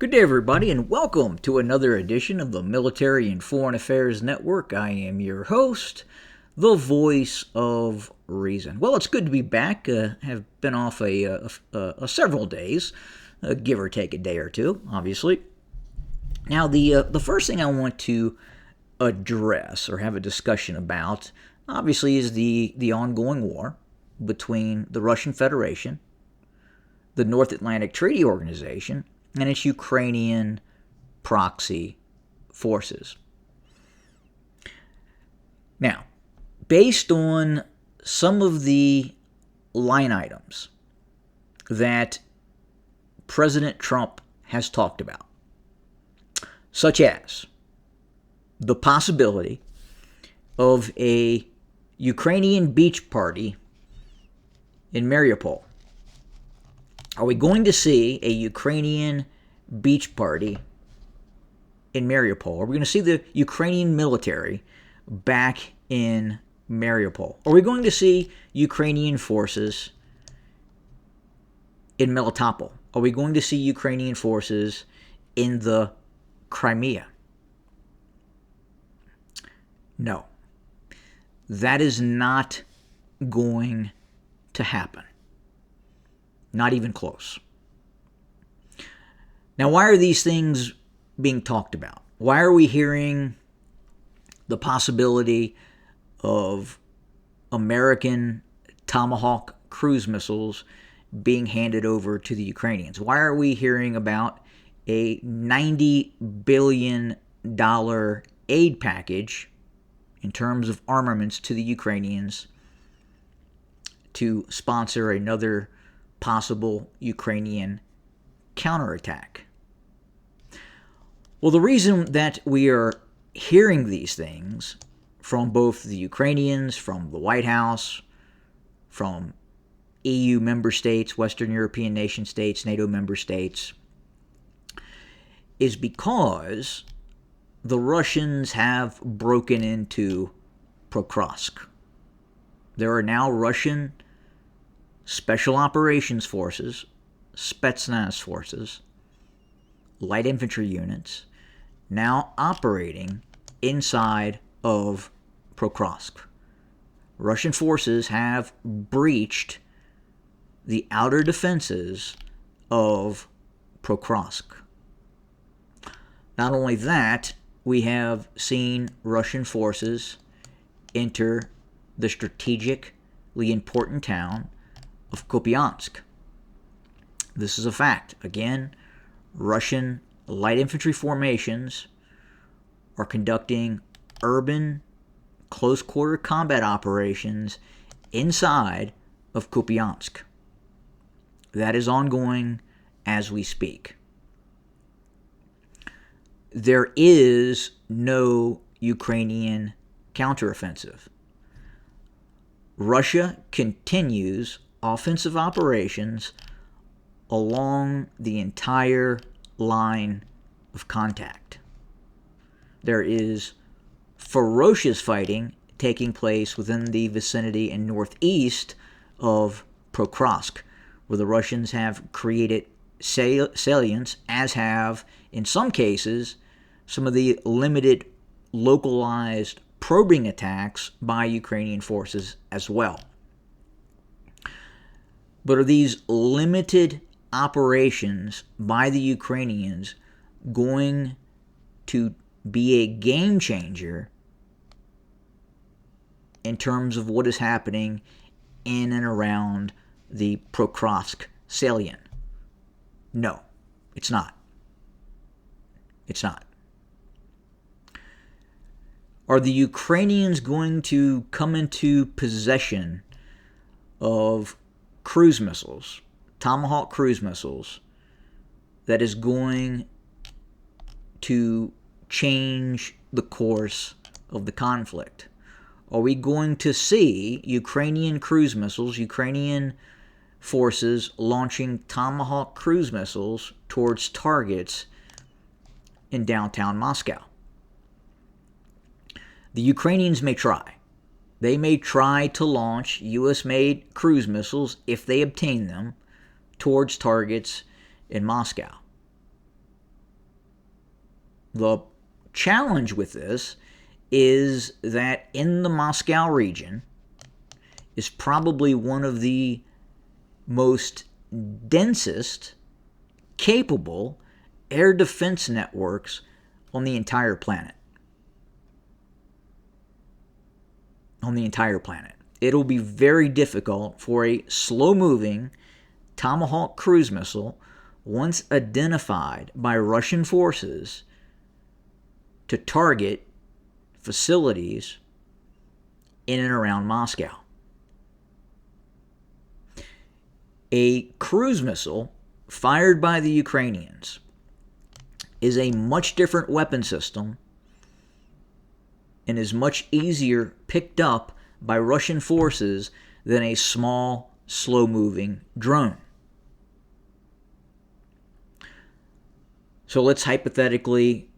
Good day, everybody, and welcome to another edition of the Military and Foreign Affairs Network. I am your host, the voice of reason. Well, it's good to be back. Have been off several days, give or take a day or two, obviously. Now, the first thing I want to address or have a discussion about, obviously, is the ongoing war between the Russian Federation, the North Atlantic Treaty Organization, and its Ukrainian proxy forces. Now, based on some of the line items that President Trump has talked about, such as the possibility of a Ukrainian beach party in Mariupol. Are we going to see a Ukrainian beach party in Mariupol? Are we going to see the Ukrainian military back in Mariupol? Are we going to see Ukrainian forces in Melitopol? Are we going to see Ukrainian forces in the Crimea? No. That is not going to happen. Not even close. Now, why are these things being talked about? Why are we hearing the possibility of American Tomahawk cruise missiles being handed over to the Ukrainians? Why are we hearing about a $90 billion aid package in terms of armaments to the Ukrainians to sponsor another possible Ukrainian counterattack? Well, the reason that we are hearing these things from both the Ukrainians, from the White House, from EU member states, Western European nation states, NATO member states, is because the Russians have broken into Pokrovsk. There are now Russian Special Operations Forces, Spetsnaz forces, light infantry units, now operating inside of Pokrovsk. Russian forces have breached the outer defenses of Pokrovsk. Not only that, we have seen Russian forces enter the strategically important town of Kupiansk. This is a fact. Again, Russian light infantry formations are conducting urban close-quarter combat operations inside of Kupiansk. That is ongoing as we speak. There is no Ukrainian counteroffensive. Russia continues offensive operations along the entire line of contact. There is ferocious fighting taking place within the vicinity and northeast of Pokrovsk, where the Russians have created salients, as have, in some cases, some of the limited localized probing attacks by Ukrainian forces as well. But are these limited operations by the Ukrainians going to be a game changer in terms of what is happening in and around the Pokrovsk salient? No, it's not. It's not. Are the Ukrainians going to come into possession of cruise missiles, Tomahawk cruise missiles, that is going to change the course of the conflict? Are we going to see Ukrainian cruise missiles, Ukrainian forces launching Tomahawk cruise missiles towards targets in downtown Moscow? The Ukrainians may try. They may try to launch U.S.-made cruise missiles, if they obtain them, towards targets in Moscow. The challenge with this is that in the Moscow region is probably one of the most densest, capable air defense networks on the entire planet. It'll be very difficult for a slow-moving Tomahawk cruise missile, once identified by Russian forces, to target facilities in and around Moscow. A cruise missile fired by the Ukrainians is a much different weapon system and is much easier picked up by Russian forces than a small, slow-moving drone. So let's hypothetically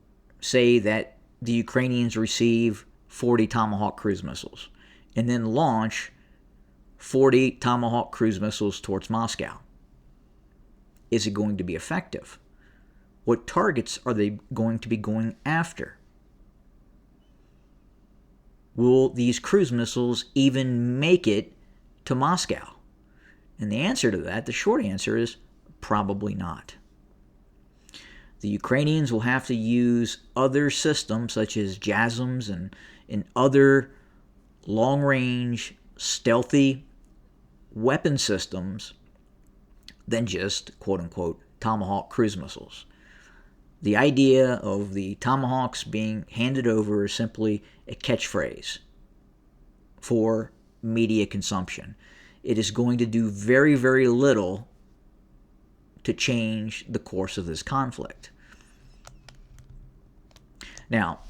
say that the Ukrainians receive 40 Tomahawk cruise missiles and then launch 40 Tomahawk cruise missiles towards Moscow. Is it going to be effective? What targets are they going to be going after? Will these cruise missiles even make it to Moscow? And the answer to that, the short answer, is probably not. The Ukrainians will have to use other systems such as JASSMs and other long-range, stealthy weapon systems than just, quote-unquote, Tomahawk cruise missiles. The idea of the Tomahawks being handed over is simply a catchphrase for media consumption. It is going to do very, very little to change the course of this conflict. Now,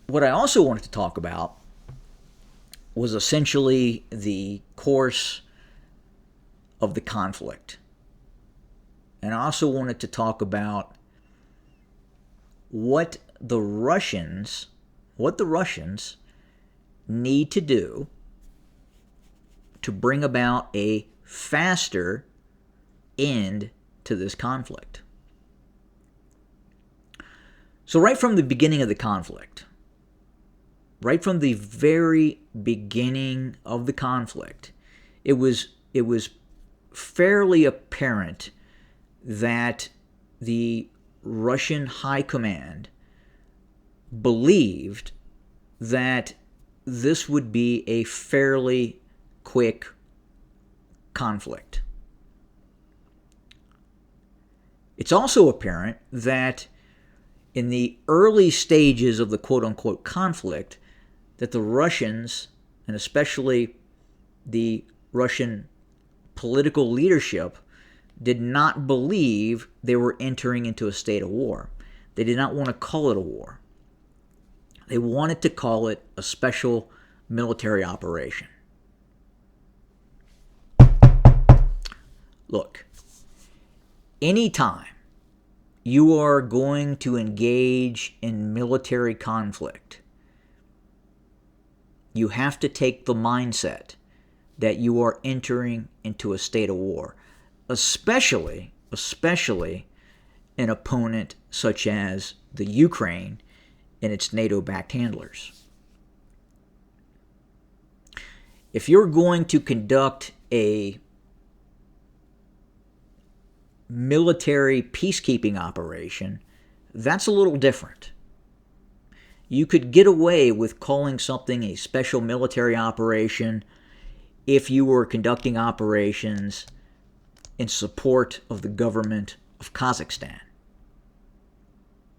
what I also wanted to talk about was essentially the course of the conflict. And I also wanted to talk about what the Russians need to do to bring about a faster end to this conflict. So right from the beginning of the conflict, right from the very beginning of the conflict, it was fairly apparent that the Russian high command believed that this would be a fairly quick conflict. It's also apparent that in the early stages of the quote-unquote conflict, that the Russians, and especially the Russian political leadership, did not believe they were entering into a state of war. They did not want to call it a war. They wanted to call it a special military operation. Look, anytime you are going to engage in military conflict, you have to take the mindset that you are entering into a state of war, especially an opponent such as the Ukraine and its NATO-backed handlers. If you're going to conduct a military peacekeeping operation, that's a little different. You could get away with calling something a special military operation if you were conducting operations in support of the government of Kazakhstan.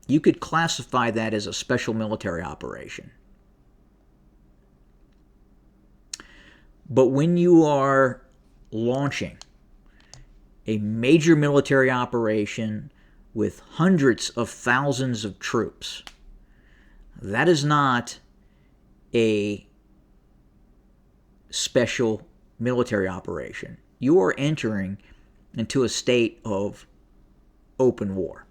You could classify that as a special military operation. But when you are launching a major military operation with hundreds of thousands of troops, that is not a special military operation. You are entering into a state of open war.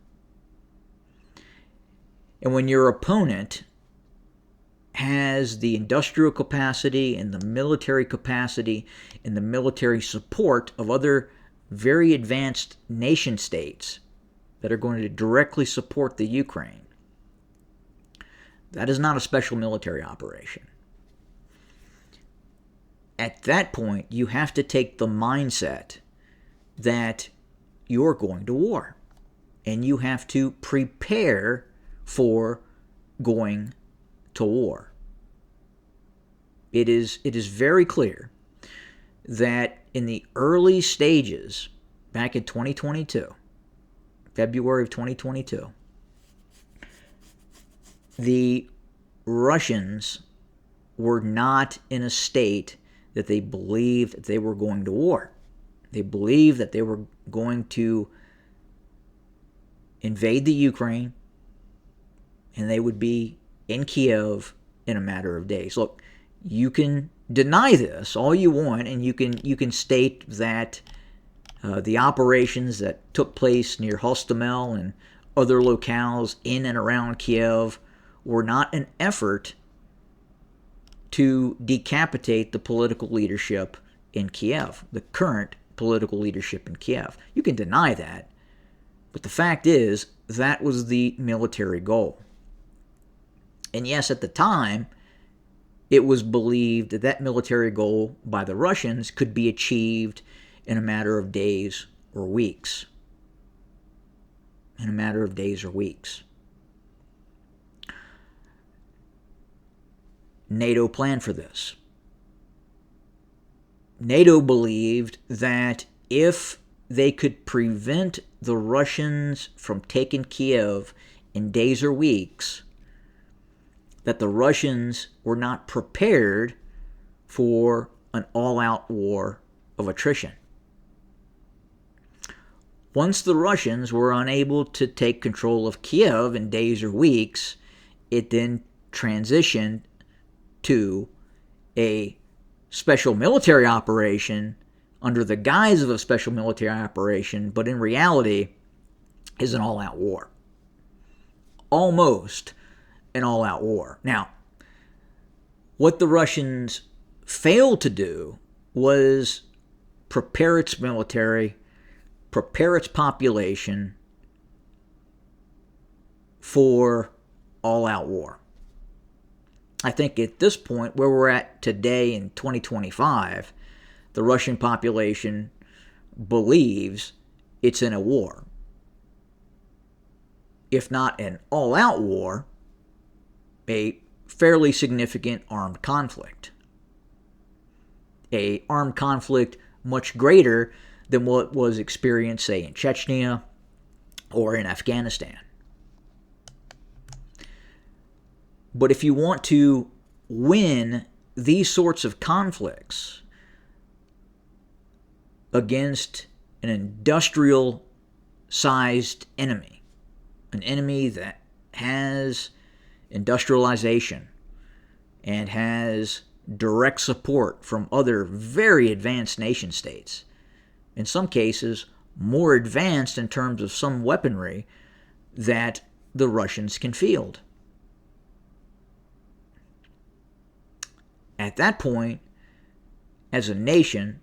And when your opponent has the industrial capacity and the military capacity and the military support of other very advanced nation states that are going to directly support the Ukraine, That is not a special military operation. At that point, you have to take the mindset that you're going to war. And you have to prepare for going to war. It is very clear that in the early stages, back in 2022, February of 2022, the Russians were not in a state that they believed that they were going to war. They believed that they were going to invade the Ukraine, and they would be in Kiev in a matter of days. Look, you can deny this all you want, and you can state that the operations that took place near Hostomel and other locales in and around Kiev were not an effort to decapitate the political leadership in Kiev, the current political leadership in Kiev. You can deny that, but the fact is that was the military goal. And yes, at the time, it was believed that that military goal by the Russians could be achieved in a matter of days or weeks. In a matter of days or weeks. NATO planned for this. NATO believed that if they could prevent the Russians from taking Kiev in days or weeks, that the Russians were not prepared for an all-out war of attrition. Once the Russians were unable to take control of Kiev in days or weeks, it then transitioned to a special military operation under the guise of a special military operation, but in reality is an all-out war. Almost an all-out war. Now, what the Russians failed to do was prepare its military, prepare its population for all-out war. I think at this point, where we're at today in 2025, the Russian population believes it's in a war. If not an all-out war, a fairly significant armed conflict. A armed conflict much greater than what was experienced, say, in Chechnya or in Afghanistan. But if you want to win these sorts of conflicts against an industrial-sized enemy, an enemy that has industrialization and has direct support from other very advanced nation states, in some cases more advanced in terms of some weaponry that the Russians can field. At that point, as a nation,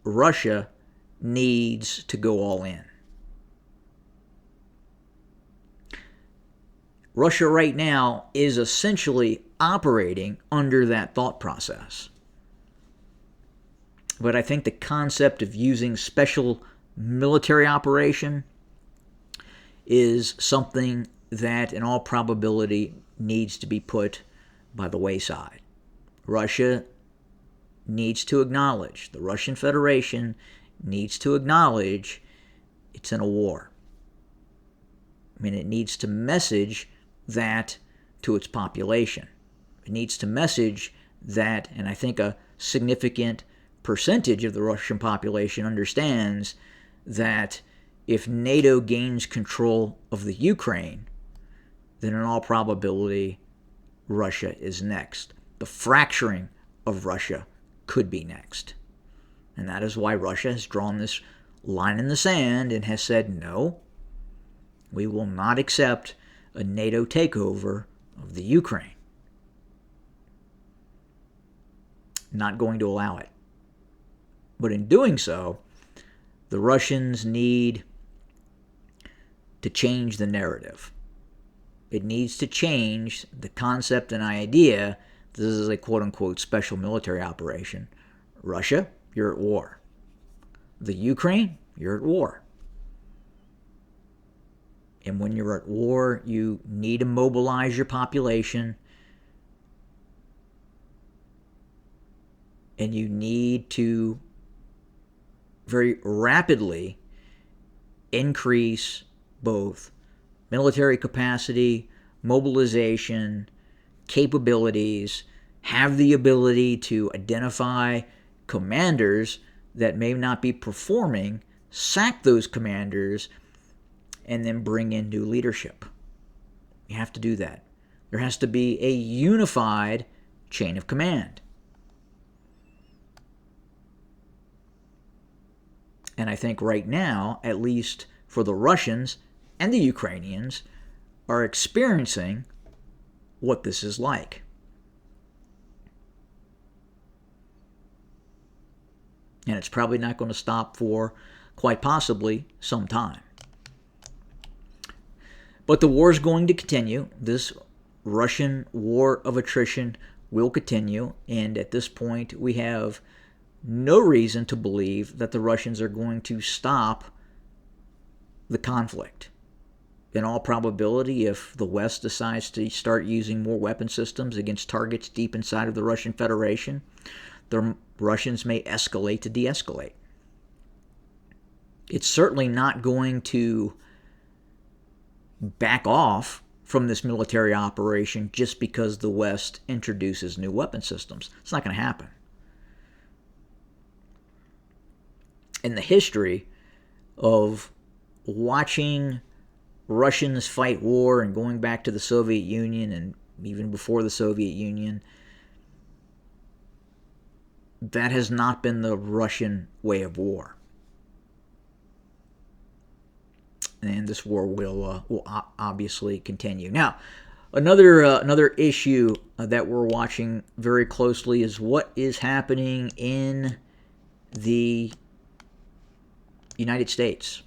Russia needs to go all in. Russia right now is essentially operating under that thought process. But I think the concept of using special military operation is something that in all probability needs to be put by the wayside. Russia needs to acknowledge, the Russian Federation needs to acknowledge it's in a war. I mean, it needs to message that to its population. It needs to message that, and I think a significant percentage of the Russian population understands that if NATO gains control of the Ukraine, then in all probability, Russia is next. The fracturing of Russia could be next. And that is why Russia has drawn this line in the sand and has said, no, we will not accept a NATO takeover of the Ukraine. Not going to allow it. But in doing so, the Russians need to change the narrative. It needs to change the concept and idea this is a quote-unquote special military operation. Russia, you're at war. The Ukraine, you're at war. And when you're at war, you need to mobilize your population, and you need to very rapidly increase both military capacity, mobilization, capabilities, have the ability to identify commanders that may not be performing, sack those commanders, and then bring in new leadership. You have to do that. There has to be a unified chain of command. And I think right now, at least for the Russians and the Ukrainians, are experiencing what this is like. And it's probably not going to stop for quite possibly some time. But the war is going to continue. This Russian war of attrition will continue. And at this point, we have no reason to believe that the Russians are going to stop the conflict. In all probability, if the West decides to start using more weapon systems against targets deep inside of the Russian Federation, the Russians may escalate to de-escalate. It's certainly not going to back off from this military operation just because the West introduces new weapon systems. It's not going to happen. In the history of watching Russians fight war and going back to the Soviet Union and even before the Soviet Union, that has not been the Russian way of war. And this war will obviously continue. Now, another issue that we're watching very closely is what is happening in the United States.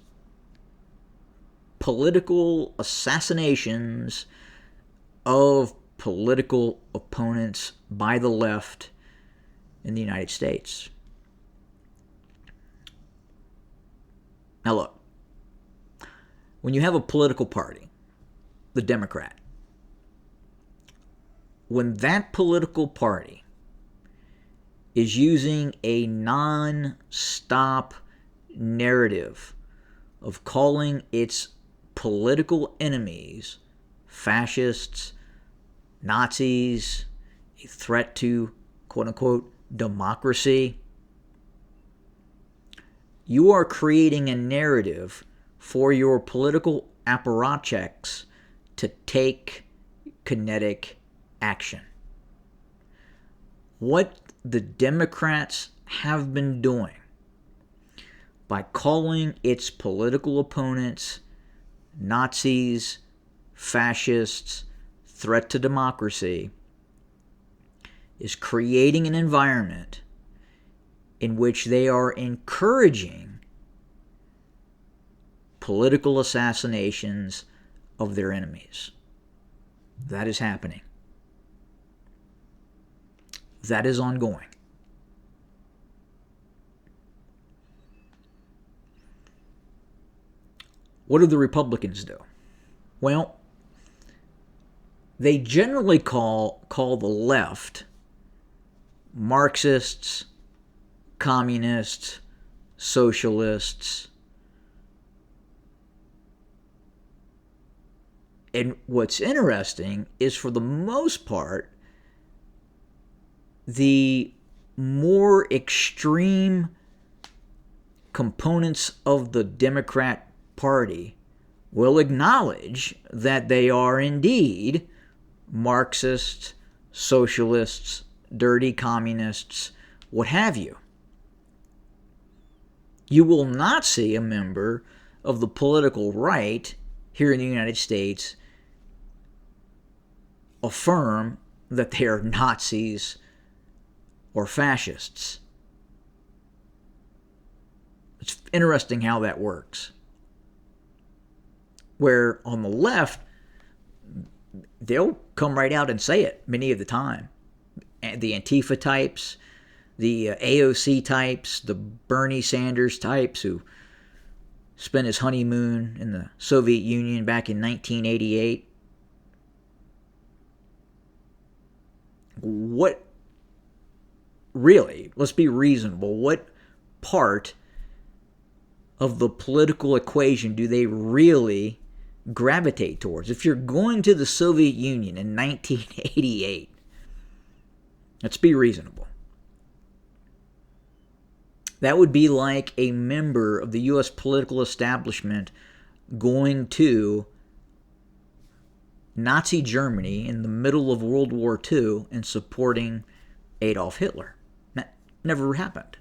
Political assassinations of political opponents by the left in the United States. Now look, when you have a political party, the Democrat, when that political party is using a non-stop narrative of calling its political enemies fascists, Nazis, a threat to quote-unquote democracy, you are creating a narrative for your political apparatchiks to take kinetic action. What the Democrats have been doing by calling its political opponents Nazis, fascists, threat to democracy is creating an environment in which they are encouraging political assassinations of their enemies. That is happening. That is ongoing. What do the Republicans do? Well, they generally call the left Marxists, communists, socialists. And what's interesting is, for the most part, the more extreme components of the Democrat Party will acknowledge that they are indeed Marxists, socialists, dirty communists, what have you. You will not see a member of the political right here in the United States affirm that they are Nazis or fascists. It's interesting how that works. Where on the left, they'll come right out and say it many of the time. The Antifa types, the AOC types, the Bernie Sanders types who spent his honeymoon in the Soviet Union back in 1988. What, really, let's be reasonable, what part of the political equation do they really gravitate towards? If you're going to the Soviet Union in 1988, let's be reasonable. That would be like a member of the U.S. political establishment going to Nazi Germany in the middle of World War II and supporting Adolf Hitler. That never happened.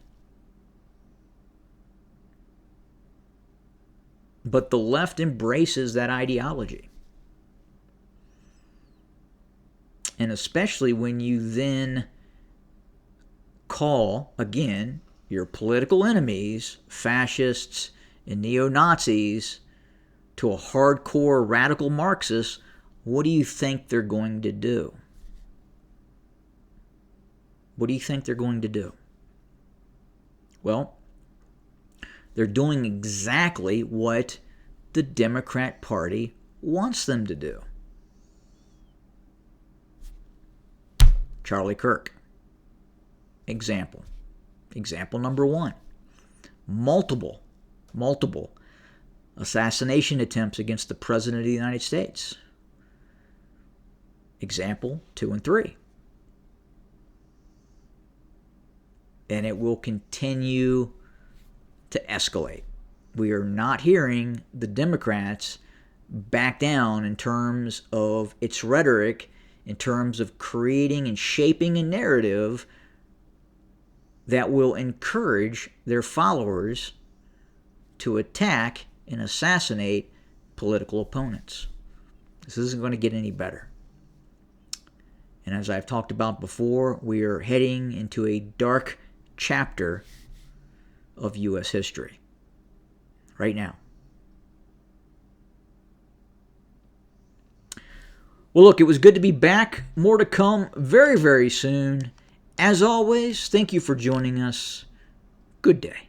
But the left embraces that ideology. And especially when you then call, again, your political enemies, fascists and neo-Nazis, to a hardcore radical Marxist, what do you think they're going to do? What do you think they're going to do? Well, they're doing exactly what the Democrat Party wants them to do. Charlie Kirk. Example. Example number one. Multiple assassination attempts against the President of the United States. Example 2 and 3. And it will continue to escalate. We are not hearing the Democrats back down in terms of its rhetoric, in terms of creating and shaping a narrative that will encourage their followers to attack and assassinate political opponents. This isn't going to get any better. And as I've talked about before, we are heading into a dark chapter of U.S. history right now. Well, look, it was good to be back. More to come very, very soon. As always, thank you for joining us. Good day.